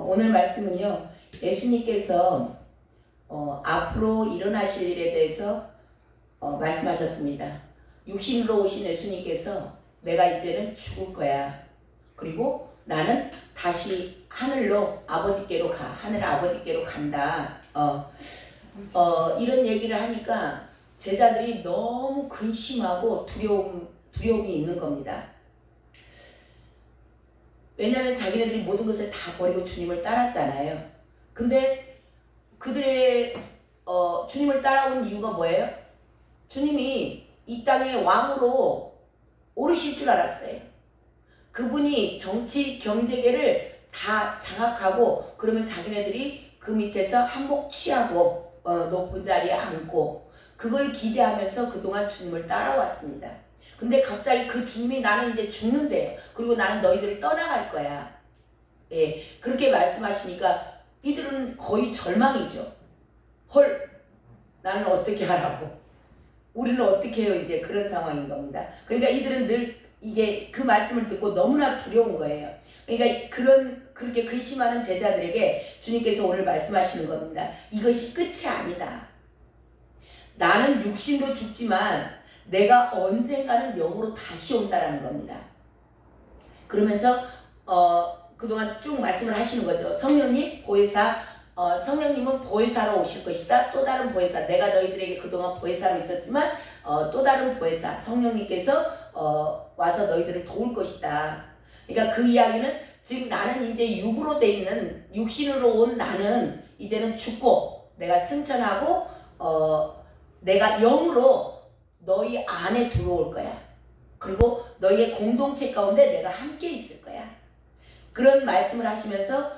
오늘 말씀은요, 예수님께서 앞으로 일어나실 일에 대해서 말씀하셨습니다. 육신으로 오신 예수님께서 내가 이제는 죽을 거야. 그리고 나는 다시 하늘로 아버지께로 가. 하늘 아버지께로 간다. 이런 얘기를 하니까 제자들이 너무 근심하고 두려움이 있는 겁니다. 왜냐하면 자기네들이 모든 것을 다 버리고 주님을 따랐잖아요. 근데 그들의 주님을 따라온 이유가 뭐예요? 주님이 이 땅의 왕으로 오르실 줄 알았어요. 그분이 정치 경제계를 다 장악하고 그러면 자기네들이 그 밑에서 한몫 취하고 높은 자리에 앉고 그걸 기대하면서 그동안 주님을 따라왔습니다. 근데 갑자기 그 주님이 나는 이제 죽는데요. 그리고 나는 너희들을 떠나갈 거야. 예, 그렇게 말씀하시니까 이들은 거의 절망이죠. 헐, 나는 어떻게 하라고? 우리는 어떻게 해요? 이제 그런 상황인 겁니다. 그러니까 이들은 늘 이게 그 말씀을 듣고 너무나 두려운 거예요. 그러니까 그렇게 근심하는 제자들에게 주님께서 오늘 말씀하시는 겁니다. 이것이 끝이 아니다. 나는 육신으로 죽지만 내가 언젠가는 영으로 다시 온다라는 겁니다. 그러면서 그동안 쭉 말씀을 하시는 거죠. 성령님 보혜사, 성령님은 보혜사로 오실 것이다. 또 다른 보혜사, 내가 너희들에게 그동안 보혜사로 있었지만 또 다른 보혜사, 성령님께서 와서 너희들을 도울 것이다. 그러니까 그 이야기는 지금 나는 이제 육으로 돼 있는, 육신으로 온 나는 이제는 죽고 내가 승천하고 내가 영으로 너희 안에 들어올 거야. 그리고 너희의 공동체 가운데 내가 함께 있을 거야. 그런 말씀을 하시면서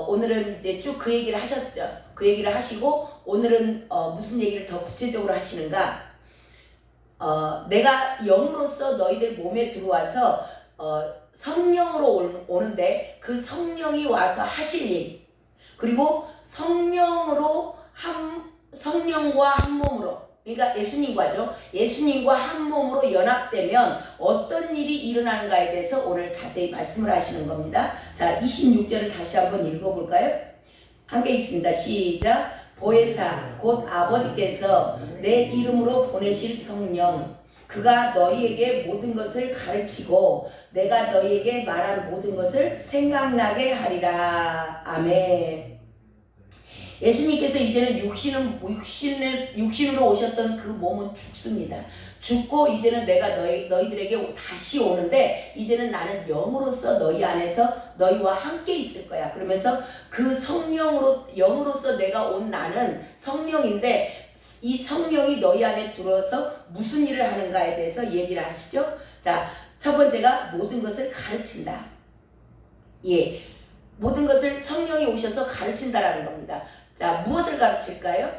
오늘은 이제 쭉 그 얘기를 하셨죠. 그 얘기를 하시고 오늘은 무슨 얘기를 더 구체적으로 하시는가? 내가 영으로서 너희들 몸에 들어와서 성령으로 오는데 그 성령이 와서 하실 일, 그리고 성령과 한 몸으로, 그러니까 예수님과 한 몸으로 연합되면 어떤 일이 일어나는가에 대해서 오늘 자세히 말씀을 하시는 겁니다. 자, 26절을 다시 한번 읽어볼까요? 함께 있습니다. 시작. 보혜사 곧 아버지께서 내 이름으로 보내실 성령, 그가 너희에게 모든 것을 가르치고 내가 너희에게 말한 모든 것을 생각나게 하리라. 아멘. 예수님께서 이제는 육신으로 오셨던 그 몸은 죽습니다. 죽고 이제는 내가 너희들에게 다시 오는데 이제는 나는 영으로서 너희 안에서 너희와 함께 있을 거야. 그러면서 그 영으로서 내가 온 나는 성령인데 이 성령이 너희 안에 들어서 무슨 일을 하는가에 대해서 얘기를 하시죠. 자, 첫 번째가 모든 것을 가르친다. 예, 모든 것을 성령이 오셔서 가르친다라는 겁니다. 자, 무엇을 가르칠까요?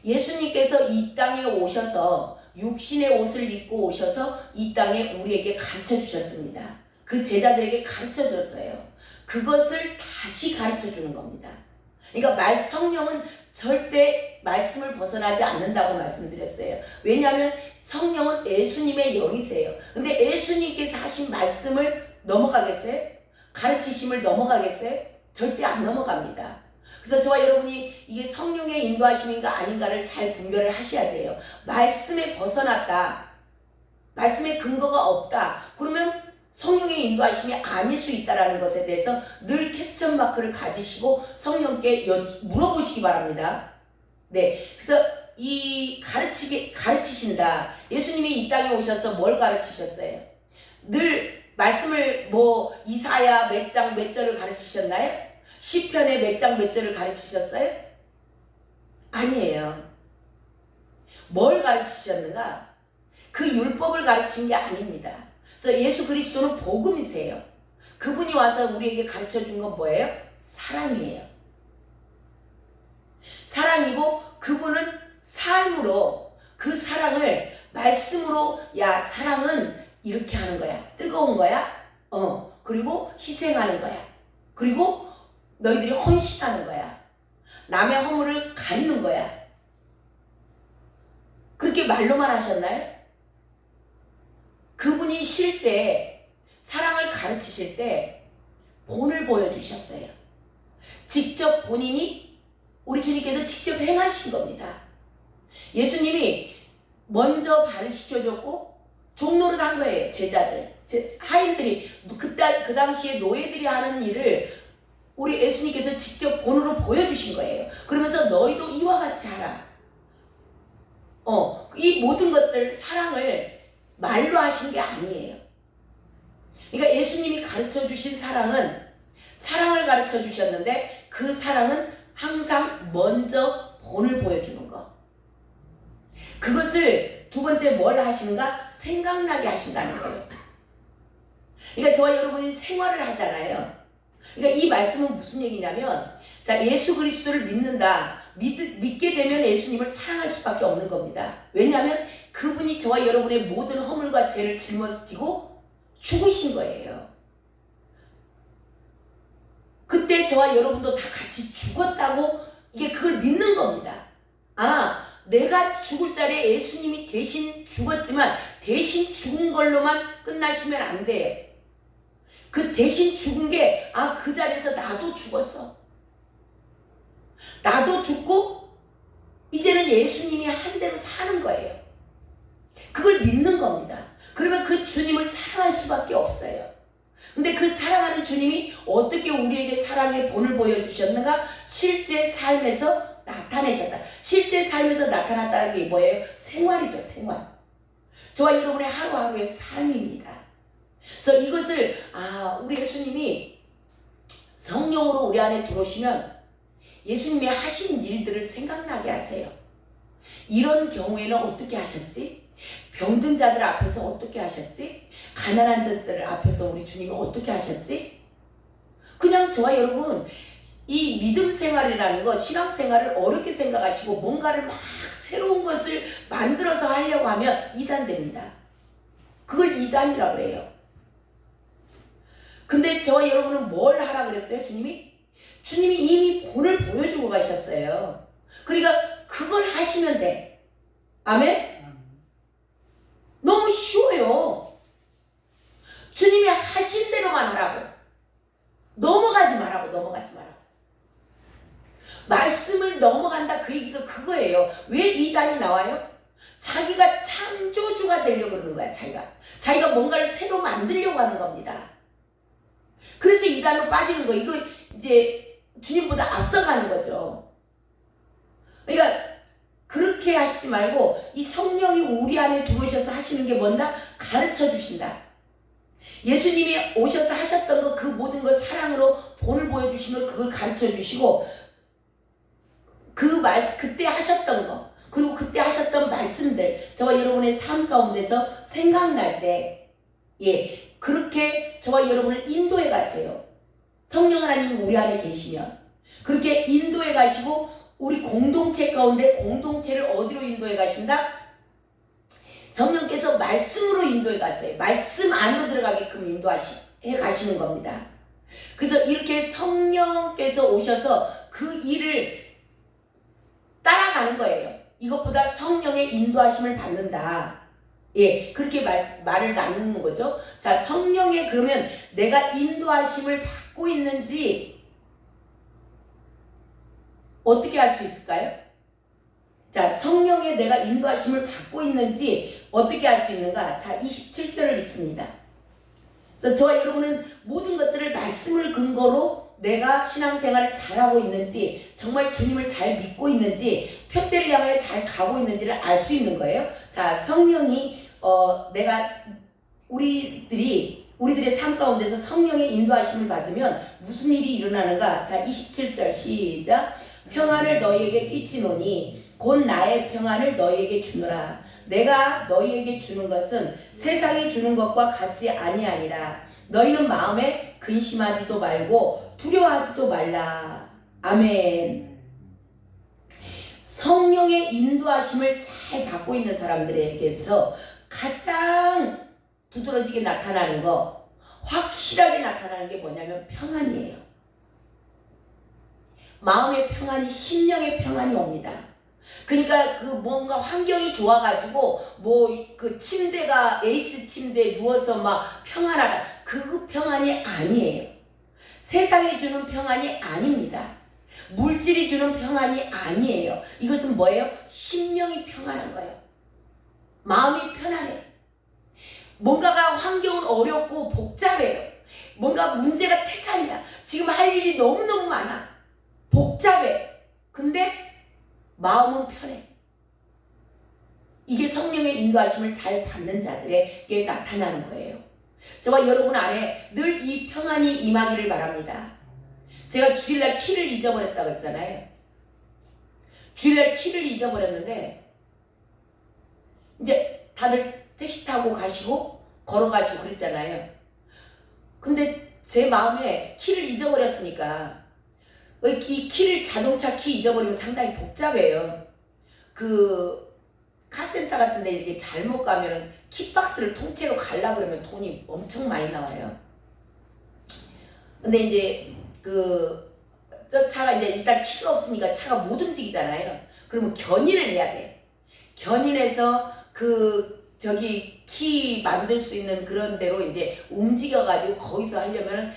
예수님께서 이 땅에 오셔서 육신의 옷을 입고 오셔서 이 땅에 우리에게 가르쳐 주셨습니다. 그 제자들에게 가르쳐 줬어요. 그것을 다시 가르쳐 주는 겁니다. 그러니까 성령은 절대 말씀을 벗어나지 않는다고 말씀드렸어요. 왜냐하면 성령은 예수님의 영이세요. 근데 예수님께서 하신 말씀을 넘어가겠어요? 가르치심을 넘어가겠어요? 절대 안 넘어갑니다. 그래서 저와 여러분이 이게 성령의 인도하심인가 아닌가를 잘 분별을 하셔야 돼요. 말씀에 벗어났다, 말씀에 근거가 없다, 그러면 성령의 인도하심이 아닐 수 있다는 것에 대해서 늘 퀘스천 마크를 가지시고 성령께 물어보시기 바랍니다. 네, 그래서 이 가르치신다. 예수님이 이 땅에 오셔서 뭘 가르치셨어요? 늘 말씀을 이사야 몇 장 몇 절을 가르치셨나요? 시편의 몇 장 몇 절을 가르치셨어요? 아니에요. 뭘 가르치셨는가? 그 율법을 가르친 게 아닙니다. 그래서 예수 그리스도는 복음이세요. 그분이 와서 우리에게 가르쳐 준 건 뭐예요? 사랑이에요. 사랑이고 그분은 삶으로 그 사랑을 말씀으로, 야, 사랑은 이렇게 하는 거야. 뜨거운 거야. 그리고 희생하는 거야. 그리고 너희들이 헌신하는 거야. 남의 허물을 가리는 거야. 그렇게 말로만 하셨나요? 그분이 실제 사랑을 가르치실 때 본을 보여주셨어요. 직접 본인이 우리 주님께서 직접 행하신 겁니다. 예수님이 먼저 발을 씻겨줬고 종로를 한 거예요. 제자들, 하인들이 그 당시에 노예들이 하는 일을 우리 예수님께서 직접 본으로 보여주신 거예요. 그러면서 너희도 이와 같이 하라. 이 모든 것들 사랑을 말로 하신 게 아니에요. 그러니까 예수님이 가르쳐 주신 사랑은 사랑을 가르쳐 주셨는데 그 사랑은 항상 먼저 본을 보여주는 거. 그것을 두 번째 뭘 하시는가? 생각나게 하신다는 거예요. 그러니까 저와 여러분이 생활을 하잖아요. 그러니까 이 말씀은 무슨 얘기냐면, 자, 예수 그리스도를 믿는다. 믿게 되면 예수님을 사랑할 수밖에 없는 겁니다. 왜냐하면 그분이 저와 여러분의 모든 허물과 죄를 짊어지고 죽으신 거예요. 그때 저와 여러분도 다 같이 죽었다고 이게 그걸 믿는 겁니다. 아, 내가 죽을 자리에 예수님이 대신 죽었지만 대신 죽은 걸로만 끝나시면 안 돼요. 그 대신 죽은 게 그 자리에서 나도 죽었어. 나도 죽고 이제는 예수님이 한 대로 사는 거예요. 그걸 믿는 겁니다. 그러면 그 주님을 사랑할 수밖에 없어요. 근데 그 사랑하는 주님이 어떻게 우리에게 사랑의 본을 보여주셨는가? 실제 삶에서 나타내셨다. 실제 삶에서 나타났다는 게 뭐예요? 생활이죠, 생활. 저와 여러분의 하루하루의 삶입니다. 그래서 이것을 우리 예수님이 성령으로 우리 안에 들어오시면 예수님이 하신 일들을 생각나게 하세요. 이런 경우에는 어떻게 하셨지? 병든 자들 앞에서 어떻게 하셨지? 가난한 자들 앞에서 우리 주님이 어떻게 하셨지? 그냥 저와 여러분 이 믿음 생활이라는 것, 신앙 생활을 어렵게 생각하시고 뭔가를 막 새로운 것을 만들어서 하려고 하면 이단됩니다. 그걸 이단이라고 해요. 근데 저와 여러분은 뭘 하라 그랬어요? 주님이 이미 본을 보여주고 가셨어요. 그러니까 그걸 하시면 돼. 아멘? 너무 쉬워요. 주님이 하신 대로만 하라고. 넘어가지 말라고. 말씀을 넘어간다 그 얘기가 그거예요. 왜 이단이 나와요? 자기가 창조주가 되려고 그러는 거야. 자기가 뭔가를 새로 만들려고 하는 겁니다. 그래서 이단으로 빠지는 거. 이거 이제 주님보다 앞서가는 거죠. 그러니까 그렇게 하시지 말고 이 성령이 우리 안에 들어오셔서 하시는 게 뭔가 가르쳐 주신다. 예수님이 오셔서 하셨던 거, 그 모든 거 사랑으로 본을 보여주시면 그걸 가르쳐 주시고, 그때 하셨던 거, 그리고 그때 하셨던 말씀들, 저와 여러분의 삶 가운데서 생각날 때, 그렇게 저와 여러분을 인도해 가세요. 성령 하나님이 우리 안에 계시면 그렇게 인도해 가시고, 우리 공동체 가운데 공동체를 어디로 인도해 가신다? 성령께서 말씀으로 인도해 가세요. 말씀 안으로 들어가게끔 인도해 가시는 겁니다. 그래서 이렇게 성령께서 오셔서 그 일을 따라가는 거예요. 이것보다 성령의 인도하심을 받는다. 그렇게 말을 나누는 거죠. 자, 성령의 그러면 내가 인도하심을 받고 있는지 어떻게 알 수 있을까요? 자, 성령의 내가 인도하심을 받고 있는지 어떻게 알 수 있는가? 자, 27절을 읽습니다. 그래서 저와 여러분은 모든 것들을 말씀을 근거로 내가 신앙생활을 잘하고 있는지, 정말 주님을 잘 믿고 있는지, 표대를 향해 잘 가고 있는지를 알 수 있는 거예요. 자, 성령이 내가 우리들의 삶 가운데서 성령의 인도하심을 받으면 무슨 일이 일어나는가? 자, 27절 시작. 평안을 너희에게 끼치노니 곧 나의 평안을 너희에게 주노라. 내가 너희에게 주는 것은 세상이 주는 것과 같지 아니하니라. 너희는 마음에 근심하지도 말고 두려워하지도 말라. 아멘. 성령의 인도하심을 잘 받고 있는 사람들에게서 가장 두드러지게 나타나는 거, 확실하게 나타나는 게 뭐냐면 평안이에요. 마음의 평안이, 심령의 평안이 옵니다. 그러니까 그 뭔가 환경이 좋아가지고 그 침대가 에이스 침대에 누워서 막 평안하다, 그 평안이 아니에요. 세상이 주는 평안이 아닙니다. 물질이 주는 평안이 아니에요. 이것은 뭐예요? 심령이 평안한 거예요. 마음이 편안해. 뭔가가 환경은 어렵고 복잡해요. 뭔가 문제가 태산이야. 지금 할 일이 너무너무 많아. 복잡해. 근데 마음은 편해. 이게 성령의 인도하심을 잘 받는 자들에게 나타나는 거예요. 저와 여러분 안에 늘 이 평안이 임하기를 바랍니다. 제가 주일날 키를 잊어버렸다고 했잖아요. 주일날 키를 잊어버렸는데 이제 다들 택시 타고 가시고 걸어가시고 그랬잖아요. 근데 제 마음에 키를 잊어버렸으니까 이 키를 자동차 키 잊어버리면 상당히 복잡해요. 그 카센터 같은 데 이렇게 잘못 가면은 키박스를 통째로 갈라 그러면 돈이 엄청 많이 나와요. 근데 이제 저 차가 이제 일단 키가 없으니까 차가 못 움직이잖아요. 그러면 견인을 해야 돼. 견인해서 저기 키 만들 수 있는 그런 데로 이제 움직여가지고 거기서 하려면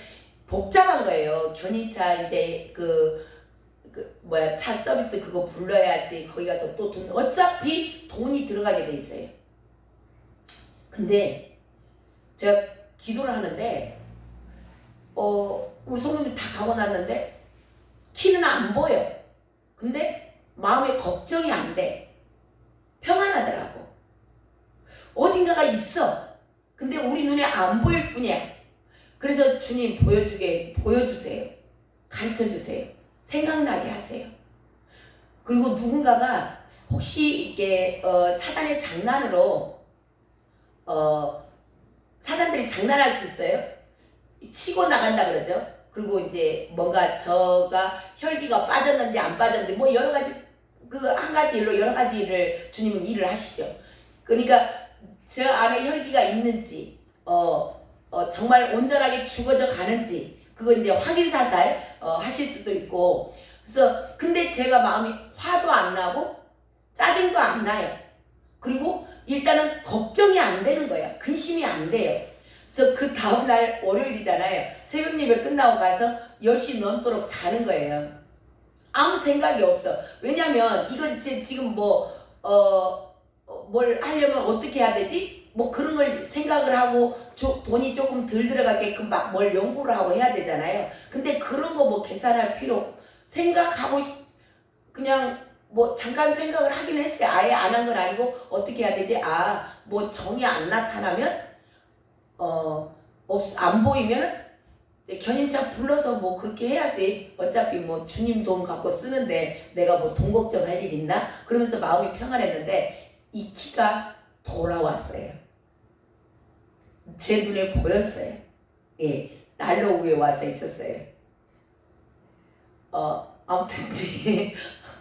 복잡한 거예요. 견인차 이제 차 서비스 그거 불러야지. 거기 가서 또 돈, 어차피 돈이 들어가게 돼 있어요. 근데 제가 기도를 하는데 우리 성도님이 다 가고 났는데 키는 안 보여. 근데 마음에 걱정이 안 돼. 평안하더라고. 어딘가가 있어. 근데 우리 눈에 안 보일 뿐이야. 그래서 주님 보여주세요. 가르쳐주세요. 생각나게 하세요. 그리고 누군가가 혹시 이게 사단의 장난으로 사단들이 장난할 수 있어요. 치고 나간다 그러죠. 그리고 이제 뭔가 저가 혈기가 빠졌는지 안 빠졌는지 뭐 여러 가지 한 가지 일로 여러 가지 일을 주님은 일을 하시죠. 그러니까 저 안에 혈기가 있는지 정말 온전하게 죽어져 가는지 그거 이제 확인 사살 하실 수도 있고. 그래서 근데 제가 마음이 화도 안 나고 짜증도 안 나요. 그리고 일단은 걱정이 안 되는 거야. 근심이 안 돼요. 그래서 그 다음날 월요일이잖아요. 새벽 예배 끝나고 가서 10시 넘도록 자는 거예요. 아무 생각이 없어. 왜냐면 이걸 지금 뭘 하려면 어떻게 해야 되지? 뭐 그런 걸 생각을 하고 돈이 조금 덜 들어가게끔 막 뭘 연구를 하고 해야 되잖아요. 근데 그런 거 뭐 계산할 필요 생각하고 그냥 뭐 잠깐 생각을 하긴 했어요. 아예 안 한 건 아니고 어떻게 해야 되지? 뭐 정이 안 나타나면 안 보이면 견인차 불러서 뭐 그렇게 해야지. 어차피 뭐 주님 돈 갖고 쓰는데 내가 뭐 돈 걱정할 일 있나? 그러면서 마음이 평안했는데 이 키가 돌아왔어요. 제 눈에 보였어요. 예, 난로 위에 와서 있었어요. 아무튼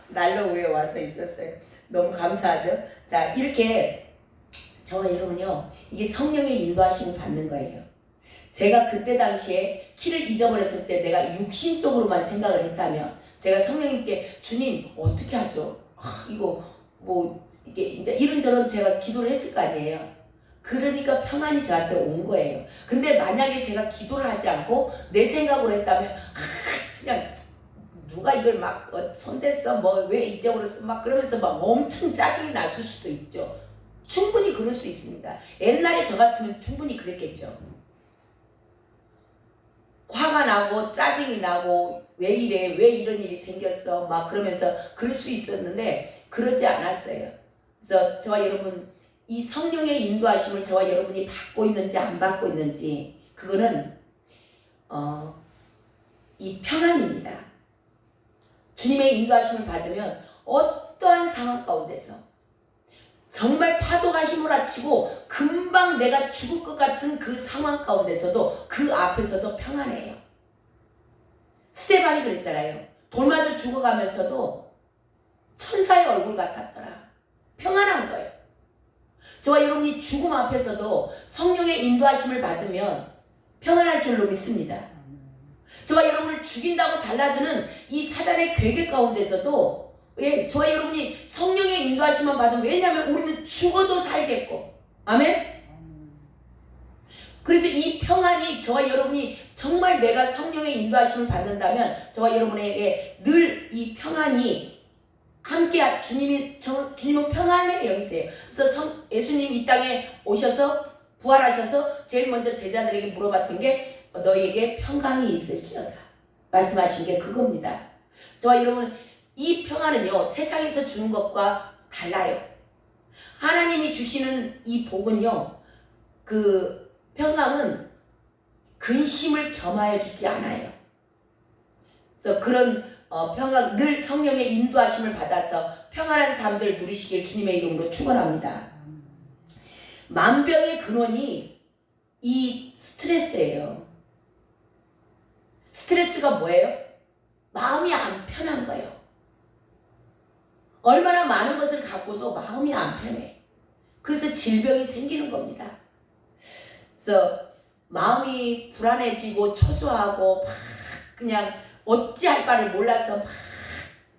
난로 위에 와서 있었어요. 너무 감사하죠? 자, 이렇게 저와 여러분요, 이게 성령의 인도하심을 받는 거예요. 제가 그때 당시에 키를 잊어버렸을 때 내가 육신적으로만 생각을 했다면 제가 성령님께 주님 어떻게 하죠? 이거 뭐 이게 이제 이런저런 제가 기도를 했을 거 아니에요. 그러니까 평안이 저한테 온 거예요. 근데 만약에 제가 기도를 하지 않고 내 생각으로 했다면 그냥 누가 이걸 막 손댔어 뭐 왜 잊어버렸어 막 그러면서 막 엄청 짜증이 났을 수도 있죠. 충분히 그럴 수 있습니다. 옛날에 저 같으면 충분히 그랬겠죠. 화가 나고 짜증이 나고 왜 이래 왜 이런 일이 생겼어 막 그러면서 그럴 수 있었는데 그러지 않았어요. 그래서 저와 여러분 이 성령의 인도하심을 저와 여러분이 받고 있는지 안 받고 있는지 그거는 이 평안입니다. 주님의 인도하심을 받으면 어떠한 상황 가운데서 정말 파도가 휘몰아치고 금방 내가 죽을 것 같은 그 상황 가운데서도 그 앞에서도 평안해요. 스데반이 그랬잖아요. 돌 맞아 죽어가면서도 천사의 얼굴 같았더라. 평안한 거예요. 저와 여러분이 죽음 앞에서도 성령의 인도하심을 받으면 평안할 줄로 믿습니다. 저와 여러분을 죽인다고 달라드는 이 사단의 괴계 가운데서도 저와 여러분이 성령의 인도하심만 받으면 왜냐하면 우리는 죽어도 살겠고 아멘? 그래서 이 평안이 저와 여러분이 정말 내가 성령의 인도하심을 받는다면 저와 여러분에게 늘 이 평안이 함께 주님은 평안의 영이세요. 그래서 예수님 이 땅에 오셔서 부활하셔서 제일 먼저 제자들에게 물어봤던 게 너희에게 평강이 있을지어다 말씀하신 게 그겁니다. 저와 여러분 이 평안은요 세상에서 주는 것과 달라요. 하나님이 주시는 이 복은요 그 평강은 근심을 겸하여 주지 않아요. 그래서 그런 평강 늘 성령의 인도하심을 받아서 평안한 삶들 누리시길 주님의 이름으로 축원합니다. 만병의 근원이 이 스트레스예요. 스트레스가 뭐예요? 마음이 안 편한 거예요. 얼마나 많은 것을 갖고도 마음이 안 편해. 그래서 질병이 생기는 겁니다. 그래서 마음이 불안해지고 초조하고 막 그냥 어찌할 바를 몰라서 막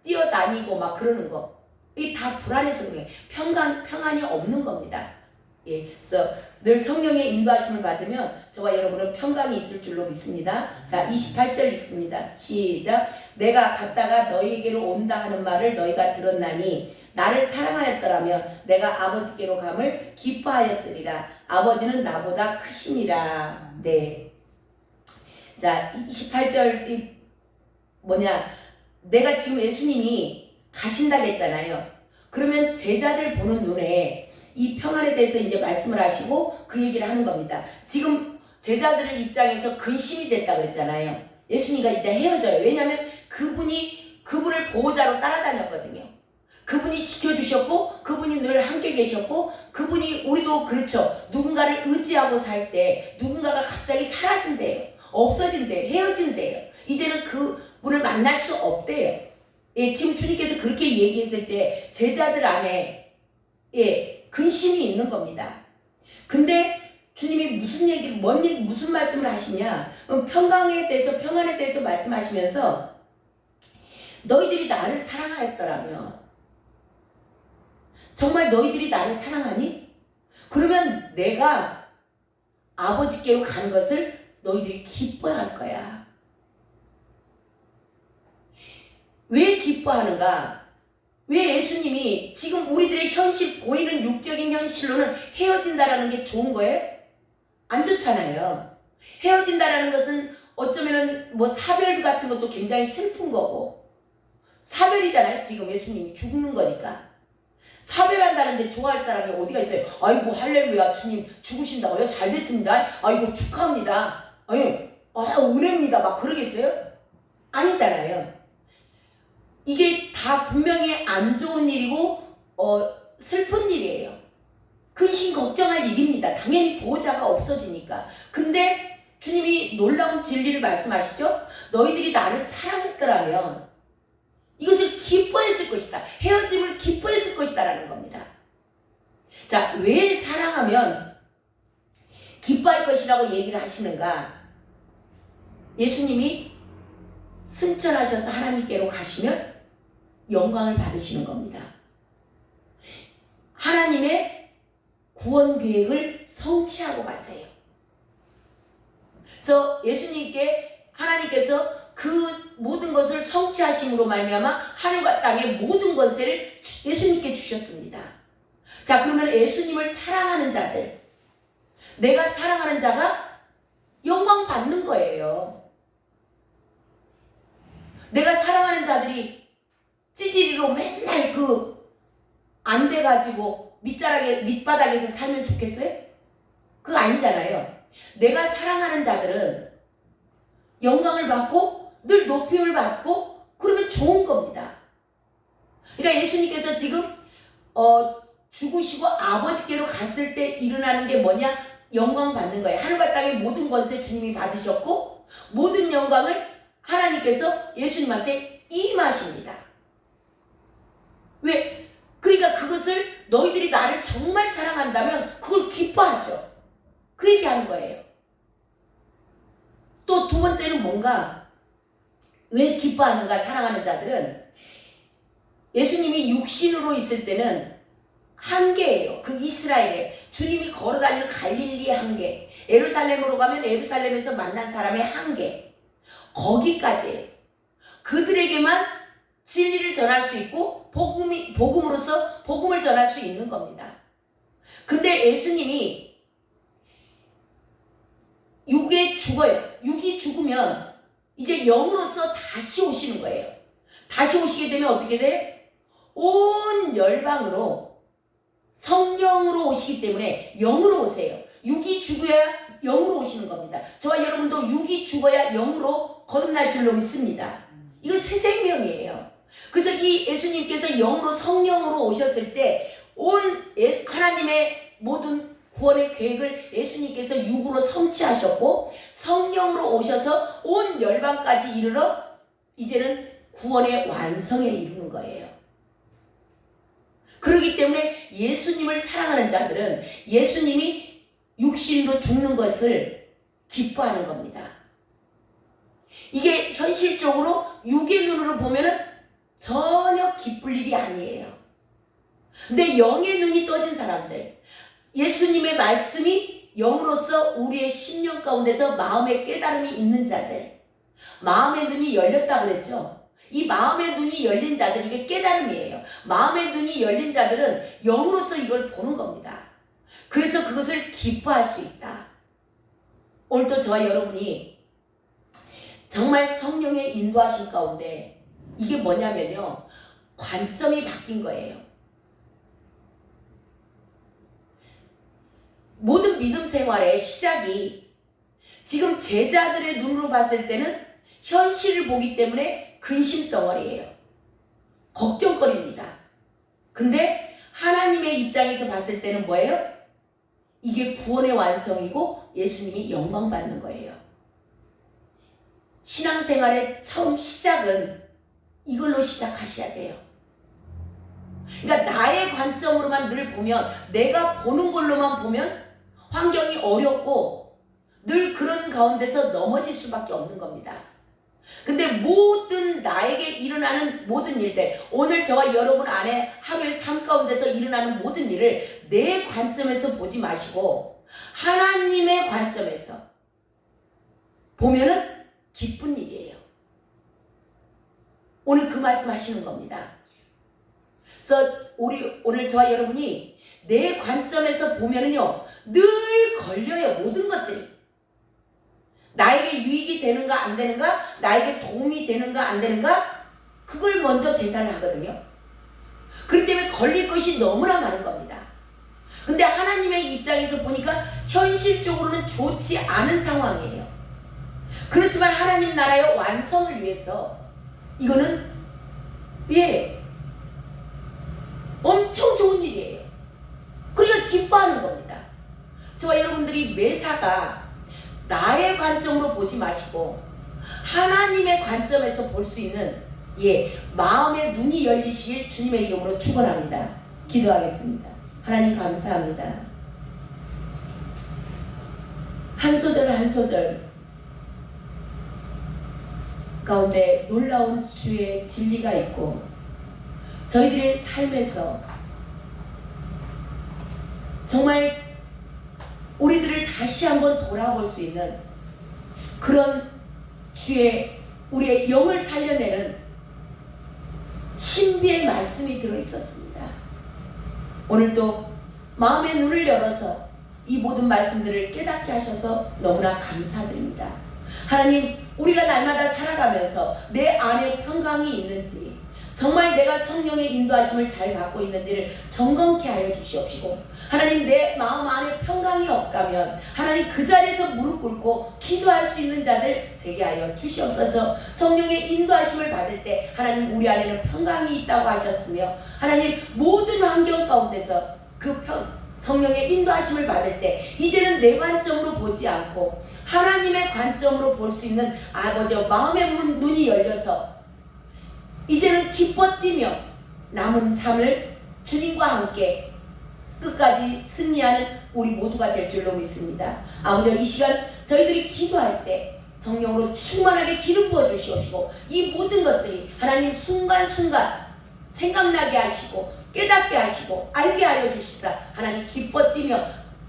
뛰어다니고 막 그러는 거. 이게 다 불안해서 그래요. 평안이 없는 겁니다. 예, 그래서 늘 성령의 인도하심을 받으면 저와 여러분은 평강이 있을 줄로 믿습니다. 자, 28절 읽습니다. 시작. 내가 갔다가 너희에게로 온다 하는 말을 너희가 들었나니 나를 사랑하였더라면 내가 아버지께로 감을 기뻐하였으리라. 아버지는 나보다 크시니라. 네. 자, 28절이 뭐냐? 내가 지금 예수님이 가신다고 했잖아요. 그러면 제자들 보는 눈에 이 평안에 대해서 이제 말씀을 하시고 그 얘기를 하는 겁니다. 지금 제자들의 입장에서 근심이 됐다 그랬잖아요. 예수님과 이제 헤어져요. 왜냐하면 그분을 보호자로 따라다녔거든요. 그분이 지켜주셨고 그분이 늘 함께 계셨고 그분이 우리도 그렇죠. 누군가를 의지하고 살 때 누군가가 갑자기 사라진대요. 없어진대요. 헤어진대요. 이제는 그분을 만날 수 없대요. 예, 지금 주님께서 그렇게 얘기했을 때 제자들 안에 근심이 있는 겁니다. 근데 주님이 무슨 말씀을 하시냐? 평안에 대해서 말씀하시면서 너희들이 나를 사랑하였더라면 정말 너희들이 나를 사랑하니? 그러면 내가 아버지께로 가는 것을 너희들이 기뻐할 거야. 왜 기뻐하는가? 왜 예수님이 지금 우리들의 현실, 보이는 육적인 현실로는 헤어진다라는 게 좋은 거예요? 안 좋잖아요. 헤어진다라는 것은 어쩌면은 뭐 사별 같은 것도 굉장히 슬픈 거고 사별이잖아요. 지금 예수님이 죽는 거니까. 사별한다는데 좋아할 사람이 어디가 있어요? 아이고 할렐루야 주님 죽으신다고요? 잘 됐습니다. 아이고 축하합니다. 은혜입니다. 막 그러겠어요? 아니잖아요. 이게 다 분명히 안 좋은 일이고 슬픈 일이에요. 근심 걱정할 일입니다. 당연히 보호자가 없어지니까. 근데 주님이 놀라운 진리를 말씀하시죠? 너희들이 나를 사랑했더라면 이것을 기뻐했을 것이다. 헤어짐을 기뻐했을 것이다 라는 겁니다. 자, 왜 사랑하면 기뻐할 것이라고 얘기를 하시는가? 예수님이 승천하셔서 하나님께로 가시면 영광을 받으시는 겁니다. 하나님의 구원 계획을 성취하고 가세요. 그래서 하나님께서 그 모든 것을 성취하심으로 말미암아 하늘과 땅의 모든 권세를 예수님께 주셨습니다. 자, 그러면 예수님을 사랑하는 자들, 내가 사랑하는 자가 영광 받는 거예요. 내가 사랑하는 자들이 찌질이로 맨날 안 돼가지고 밑바닥에서 살면 좋겠어요? 그거 아니잖아요. 내가 사랑하는 자들은 영광을 받고 늘 높임을 받고 그러면 좋은 겁니다. 그러니까 예수님께서 지금 죽으시고 아버지께로 갔을 때 일어나는 게 뭐냐? 영광 받는 거예요. 하늘과 땅의 모든 권세 주님이 받으셨고 모든 영광을 하나님께서 예수님한테 임하십니다. 왜? 그러니까 그것을 너희들이 나를 정말 사랑한다면 그걸 기뻐하죠. 그 얘기하는 거예요. 또 두 번째는 뭔가 왜 기뻐하는가? 사랑하는 자들은 예수님이 육신으로 있을 때는 한계예요. 그 이스라엘에 주님이 걸어다니는 갈릴리의 한계, 예루살렘으로 가면 예루살렘에서 만난 사람의 한계, 거기까지 그들에게만 진리를 전할 수 있고 복음으로서 복음을 전할 수 있는 겁니다. 근데 예수님이 육에 죽어요. 육이 죽으면 이제 영으로서 다시 오시는 거예요. 다시 오시게 되면 어떻게 돼? 온 열방으로 성령으로 오시기 때문에 영으로 오세요. 육이 죽어야 영으로 오시는 겁니다. 저와 여러분도 육이 죽어야 영으로 거듭날 줄로 믿습니다. 이거 새 생명이에요. 그래서 이 예수님께서 영으로 성령으로 오셨을 때 온 하나님의 모든 구원의 계획을 예수님께서 육으로 성취하셨고 성령으로 오셔서 온 열방까지 이르러 이제는 구원의 완성에 이르는 거예요. 그렇기 때문에 예수님을 사랑하는 자들은 예수님이 육신으로 죽는 것을 기뻐하는 겁니다. 이게 현실적으로 육의 눈으로 보면은 전혀 기쁠 일이 아니에요. 근데 영의 눈이 떠진 사람들, 예수님의 말씀이 영으로서 우리의 심령 가운데서 마음의 깨달음이 있는 자들, 마음의 눈이 열렸다 그랬죠. 이 마음의 눈이 열린 자들, 이게 깨달음이에요. 마음의 눈이 열린 자들은 영으로서 이걸 보는 겁니다. 그래서 그것을 기뻐할 수 있다. 오늘도 저와 여러분이 정말 성령의 인도하심 가운데 이게 뭐냐면요, 관점이 바뀐 거예요. 모든 믿음 생활의 시작이 지금 제자들의 눈으로 봤을 때는 현실을 보기 때문에 근심 덩어리예요. 걱정거리입니다. 근데 하나님의 입장에서 봤을 때는 뭐예요? 이게 구원의 완성이고 예수님이 영광 받는 거예요. 신앙생활의 처음 시작은 이걸로 시작하셔야 돼요. 그러니까 나의 관점으로만 늘 보면, 내가 보는 걸로만 보면 환경이 어렵고 늘 그런 가운데서 넘어질 수밖에 없는 겁니다. 근데 모든 나에게 일어나는 모든 일들, 오늘 저와 여러분 안에 하루의 삶 가운데서 일어나는 모든 일을 내 관점에서 보지 마시고 하나님의 관점에서 보면은 기쁜 일이에요. 오늘 그 말씀 하시는 겁니다. 그래서 오늘 저와 여러분이 내 관점에서 보면은요, 늘 걸려요. 모든 것들이. 나에게 유익이 되는가 안 되는가, 나에게 도움이 되는가 안 되는가, 그걸 먼저 계산을 하거든요. 그렇기 때문에 걸릴 것이 너무나 많은 겁니다. 근데 하나님의 입장에서 보니까 현실적으로는 좋지 않은 상황이에요. 그렇지만 하나님 나라의 완성을 위해서 이거는 엄청 좋은 일이에요. 그러니까 기뻐하는 겁니다. 저와 여러분들이 매사가 나의 관점으로 보지 마시고 하나님의 관점에서 볼 수 있는 마음의 눈이 열리시길 주님의 이름으로 축원합니다. 기도하겠습니다. 하나님 감사합니다. 한 소절 한 소절 가운데 놀라운 주의 진리가 있고 저희들의 삶에서 정말 우리들을 다시 한번 돌아볼 수 있는 그런 주의 우리의 영을 살려내는 신비의 말씀이 들어있었습니다. 오늘도 마음의 눈을 열어서 이 모든 말씀들을 깨닫게 하셔서 너무나 감사드립니다. 하나님, 우리가 날마다 살아가면서 내 안에 평강이 있는지, 정말 내가 성령의 인도하심을 잘 받고 있는지를 점검케 하여 주시옵시고, 하나님, 내 마음 안에 평강이 없다면 하나님 그 자리에서 무릎 꿇고 기도할 수 있는 자들 되게 하여 주시옵소서. 성령의 인도하심을 받을 때 하나님, 우리 안에는 평강이 있다고 하셨으며, 하나님, 모든 환경 가운데서 그 성령의 인도하심을 받을 때 이제는 내 관점으로 보지 않고 하나님의 관점으로 볼 수 있는 아버지의 마음의 눈이 열려서 이제는 기뻐 뛰며 남은 삶을 주님과 함께 끝까지 승리하는 우리 모두가 될 줄로 믿습니다. 아버지, 이 시간 저희들이 기도할 때 성령으로 충만하게 기름 부어 주시옵시고 이 모든 것들이 하나님 순간순간 생각나게 하시고 깨닫게 하시고 알게 하여 주시사 하나님 기뻐 뛰며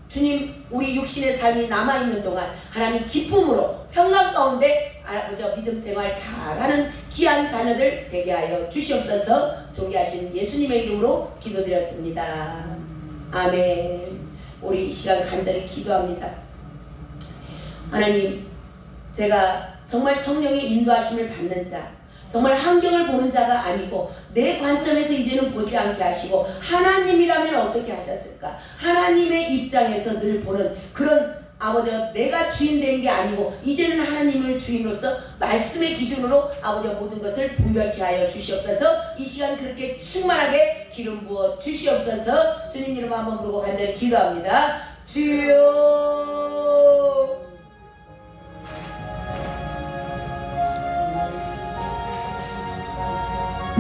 주님 우리 육신의 삶이 남아있는 동안 하나님 기쁨으로 평강 가운데 아버지 믿음 생활 잘하는 귀한 자녀들 되게 하여 주시옵소서. 존귀하신 예수님의 이름으로 기도드렸습니다. 아멘. 우리 이 시간 간절히 기도합니다. 하나님, 제가 정말 성령의 인도하심을 받는 자, 정말 환경을 보는 자가 아니고 내 관점에서 이제는 보지 않게 하시고 하나님이라면 어떻게 하셨을까? 하나님의 입장에서 늘 보는 그런 아버지 내가 주인 된 게 아니고 이제는 하나님을 주인으로서 말씀의 기준으로 아버지 모든 것을 분별케 하여 주시옵소서. 이 시간 그렇게 충만하게 기름 부어 주시옵소서. 주님 이름 한번 부르고 간절히 기도합니다. 주여